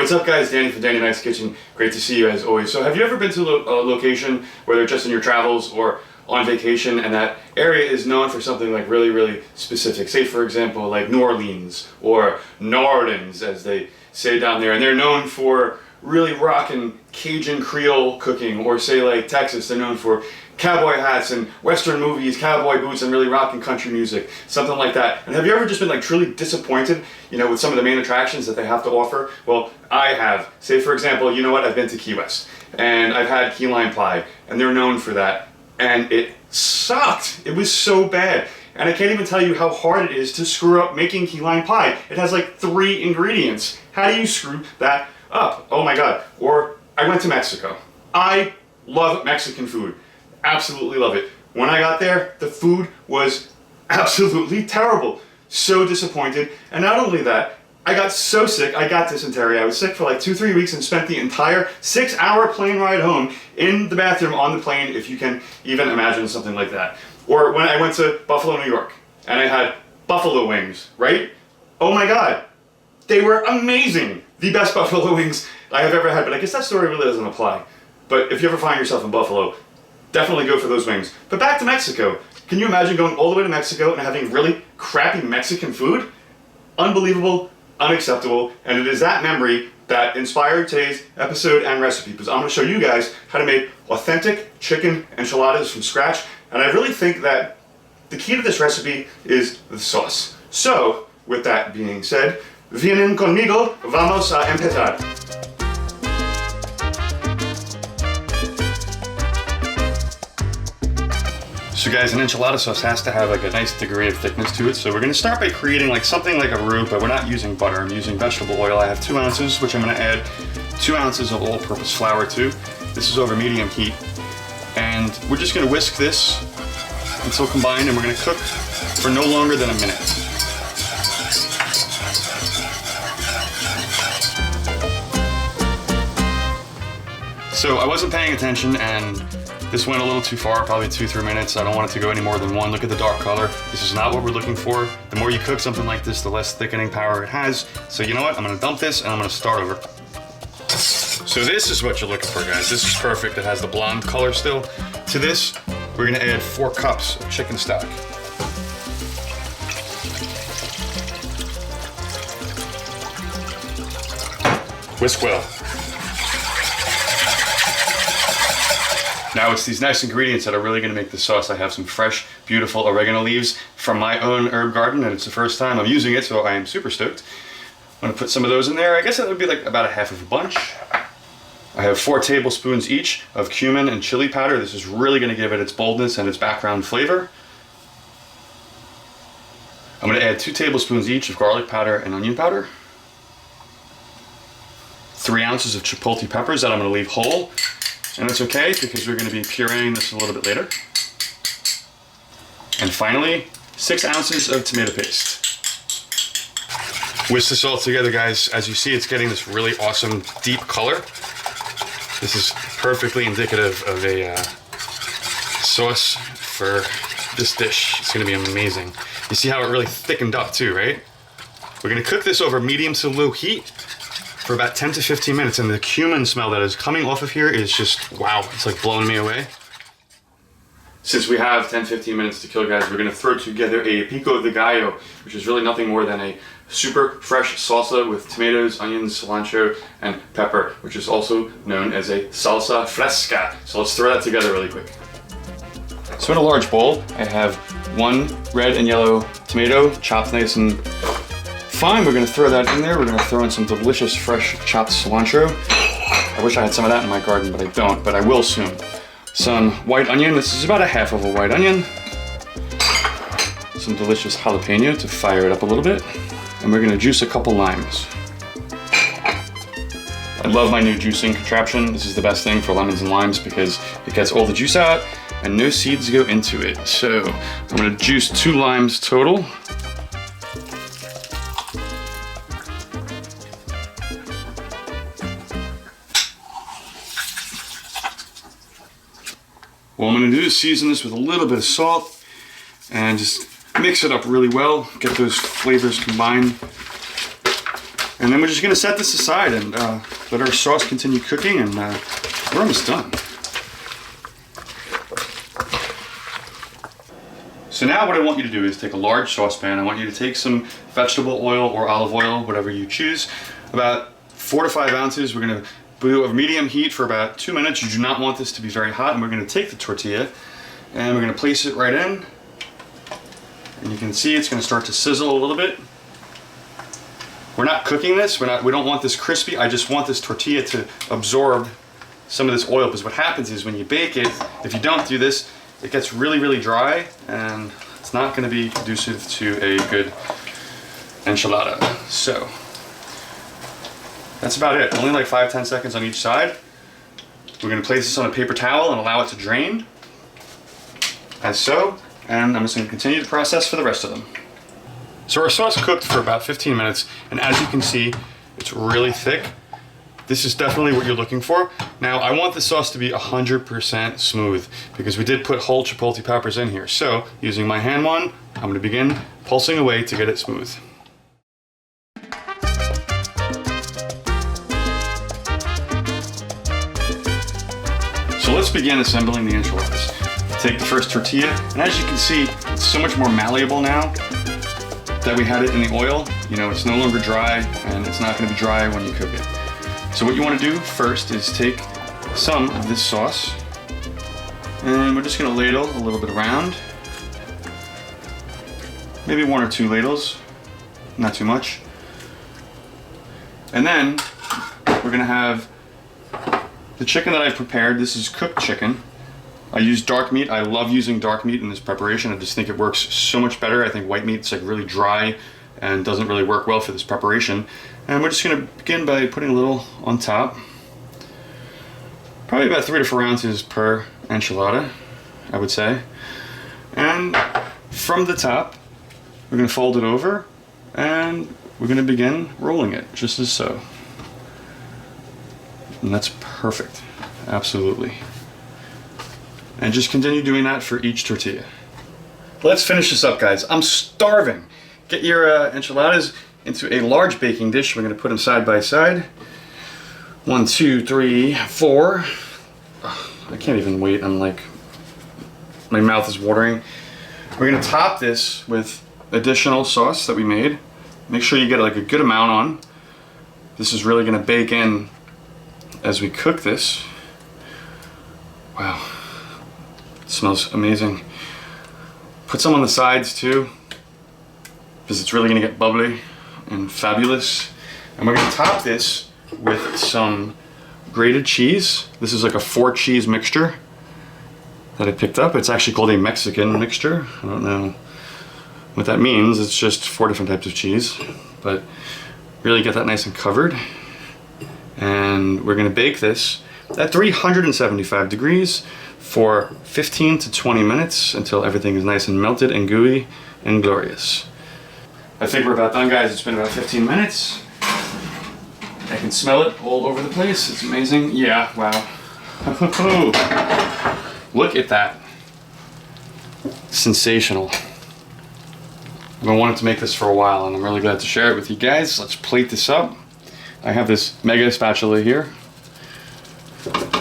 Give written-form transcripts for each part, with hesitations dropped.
what's up guys, Danny from Danny Nice Kitchen. Great to see you as always. So have you ever been to a location, whether just in your travels or on vacation, and that area is known for something like really specific? Say for example like New Orleans or Nordens as they say down there, and they're known for really rockin' Cajun Creole cooking, or say like Texas, they're known for cowboy hats and Western movies, cowboy boots, and really rockin' country music, something like that. And have you ever just been like truly disappointed, you know, with some of the main attractions that they have to offer? Well, I have. Say for example, you know what, I've been to Key West, and I've had key lime pie, and they're known for that, and it sucked. It was so bad. And I can't even tell you how hard it is to screw up making key lime pie. It has like 3 ingredients. How do you screw that up? Oh my God. Or I went to Mexico. I love Mexican food. Absolutely love it. When I got there, the food was absolutely terrible. So disappointed. And not only that, I got so sick, I got dysentery. I was sick for like 2-3 weeks and spent the entire 6-hour plane ride home in the bathroom on the plane, if you can even imagine something like that. Or when I went to Buffalo, New York, and I had buffalo wings, right? Oh my God, they were amazing. The best buffalo wings I have ever had, but I guess that story really doesn't apply. But if you ever find yourself in Buffalo, definitely go for those wings. But back to Mexico. Can you imagine going all the way to Mexico and having really crappy Mexican food? Unbelievable, unacceptable, and it is that memory that inspired today's episode and recipe, because I'm going to show you guys how to make authentic chicken enchiladas from scratch. And I really think that the key to this recipe is the sauce. So, with that being said, vienen conmigo, vamos a empezar. So guys, an enchilada sauce has to have like a nice degree of thickness to it. So we're gonna start by creating like something like a roux, but we're not using butter. I'm using vegetable oil. I have 2 ounces, which I'm gonna add 2 ounces of all-purpose flour to. This is over medium heat. And we're just gonna whisk this until combined, and we're gonna cook for no longer than a minute. So I wasn't paying attention, and this went a little too far, probably 2-3 minutes. I don't want it to go any more than 1. Look at the dark color. This is not what we're looking for. The more you cook something like this, the less thickening power it has. So you know what? I'm gonna dump this and I'm gonna start over. So this is what you're looking for, guys. This is perfect. It has the blonde color still. To this, we're gonna add 4 cups of chicken stock. Whisk well. Now it's these nice ingredients that are really gonna make the sauce. I have some fresh, beautiful oregano leaves from my own herb garden, and it's the first time I'm using it, so I am super stoked. I'm gonna put some of those in there. I guess that would be like about a half of a bunch. I have 4 tablespoons each of cumin and chili powder. This is really gonna give it its boldness and its background flavor. I'm gonna add 2 tablespoons each of garlic powder and onion powder. 3 ounces of chipotle peppers that I'm gonna leave whole. And it's okay because we're gonna be pureeing this a little bit later. And finally, 6 ounces of tomato paste. Whisk this all together, guys. As you see, it's getting this really awesome deep color. This is perfectly indicative of a sauce for this dish. It's gonna be amazing. You see how it really thickened up too, right? We're gonna cook this over medium to low heat for about 10 to 15 minutes, and the cumin smell that is coming off of here is just, wow, it's like blowing me away. Since we have 10-15 minutes to kill, guys, we're gonna throw together a Pico de Gallo, which is really nothing more than a super fresh salsa with tomatoes, onions, cilantro, and pepper, which is also known as a salsa fresca. So let's throw that together really quick. So in a large bowl, I have 1 red and yellow tomato, chopped nice and fine. We're gonna throw that in there. We're gonna throw in some delicious fresh chopped cilantro. I wish I had some of that in my garden, but I don't, but I will soon. Some white onion. This is about a half of a white onion. Some delicious jalapeno to fire it up a little bit. And we're gonna juice a couple limes. I love my new juicing contraption. This is the best thing for lemons and limes because it gets all the juice out and no seeds go into it. So I'm gonna juice 2 limes total. What I'm gonna do is season this with a little bit of salt and just mix it up really well, get those flavors combined. And then we're just gonna set this aside and let our sauce continue cooking, and we're almost done. So now what I want you to do is take a large saucepan. I want you to take some vegetable oil or olive oil, whatever you choose, about 4 to 5 ounces. We're gonna do a medium heat for about 2 minutes. You do not want this to be very hot, and we're gonna take the tortilla and we're gonna place it right in. And you can see it's gonna start to sizzle a little bit. We're not cooking this, we don't want this crispy. I just want this tortilla to absorb some of this oil, because what happens is when you bake it, if you don't do this, it gets really, really dry, and it's not gonna be conducive to a good enchilada. So, that's about it. Only like 5-10 seconds on each side. We're gonna place this on a paper towel and allow it to drain, as so, and I'm just gonna continue the process for the rest of them. So our sauce cooked for about 15 minutes, and as you can see, it's really thick. This is definitely what you're looking for. Now, I want the sauce to be 100% smooth, because we did put whole chipotle peppers in here. So, using my hand wand, I'm gonna begin pulsing away to get it smooth. So let's begin assembling the enchiladas. Take the first tortilla, and as you can see, it's so much more malleable now that we had it in the oil. You know, it's no longer dry, and it's not gonna be dry when you cook it. So what you wanna do first is take some of this sauce, and we're just gonna ladle a little bit around. Maybe 1 or 2 ladles, not too much. And then we're gonna have the chicken that I've prepared. This is cooked chicken. I use dark meat. I love using dark meat in this preparation. I just think it works so much better. I think white meat's like really dry and doesn't really work well for this preparation. And we're just gonna begin by putting a little on top. Probably about 3 to 4 ounces per enchilada, I would say. And from the top, we're gonna fold it over, and we're gonna begin rolling it, just as so. And that's perfect, absolutely. And just continue doing that for each tortilla. Let's finish this up, guys. I'm starving. Get your enchiladas into a large baking dish. We're gonna put them side by side. 1, 2, 3, 4. I can't even wait. I'm like, my mouth is watering. We're gonna top this with additional sauce that we made. Make sure you get like a good amount on. This is really gonna bake in as we cook this. Wow, it smells amazing. Put some on the sides too, because it's really gonna get bubbly and fabulous. And we're gonna top this with some grated cheese. This is like a 4 cheese mixture that I picked up. It's actually called a Mexican mixture. I don't know what that means. It's just 4 different types of cheese, but really get that nice and covered. And we're gonna bake this at 375 degrees for 15 to 20 minutes until everything is nice and melted and gooey and glorious. I think we're about done, guys. It's been about 15 minutes. I can smell it all over the place. It's amazing. Yeah, wow. Look at that. Sensational. I've been wanting to make this for a while, and I'm really glad to share it with you guys. Let's plate this up. I have this mega spatula here,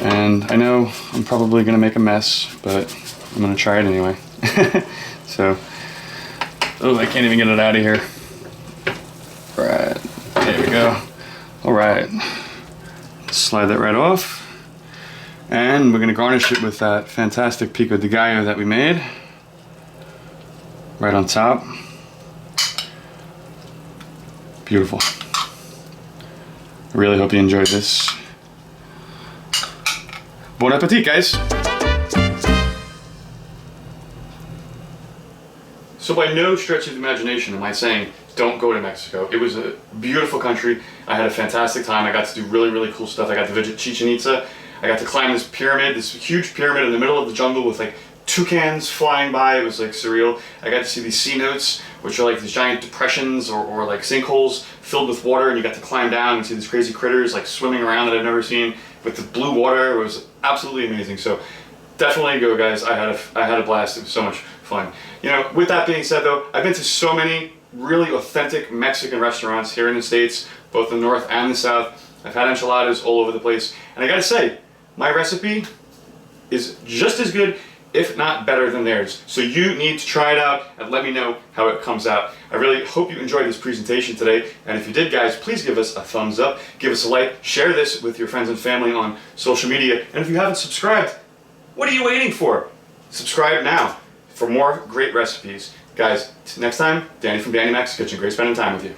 and I know I'm probably gonna make a mess, but I'm gonna try it anyway. So, oh, I can't even get it out of here. All right, there we go. All right, slide that right off. And we're gonna garnish it with that fantastic Pico de Gallo that we made. Right on top. Beautiful. I really hope you enjoyed this. Bon appetit, guys. So by no stretch of the imagination am I saying don't go to Mexico. It was a beautiful country. I had a fantastic time. I got to do really, really cool stuff. I got to visit Chichen Itza. I got to climb this pyramid, this huge pyramid in the middle of the jungle with like toucans flying by. It was like surreal. I got to see these sea notes, which are like these giant depressions or like sinkholes filled with water, and you got to climb down and see these crazy critters like swimming around that I've never seen with the blue water. It was absolutely amazing. So definitely go, guys. I had a blast. It was so much fun. You know, with that being said though, I've been to so many really authentic Mexican restaurants here in the States, both the north and the south. I've had enchiladas all over the place, and I gotta say, my recipe is just as good, if not better than theirs. So you need to try it out and let me know how it comes out. I really hope you enjoyed this presentation today, and if you did, guys, please give us a thumbs up, give us a like, share this with your friends and family on social media, and if you haven't subscribed, what are you waiting for? Subscribe now for more great recipes. Guys, next time, Danny from Danny Mac's Kitchen. Great spending time with you.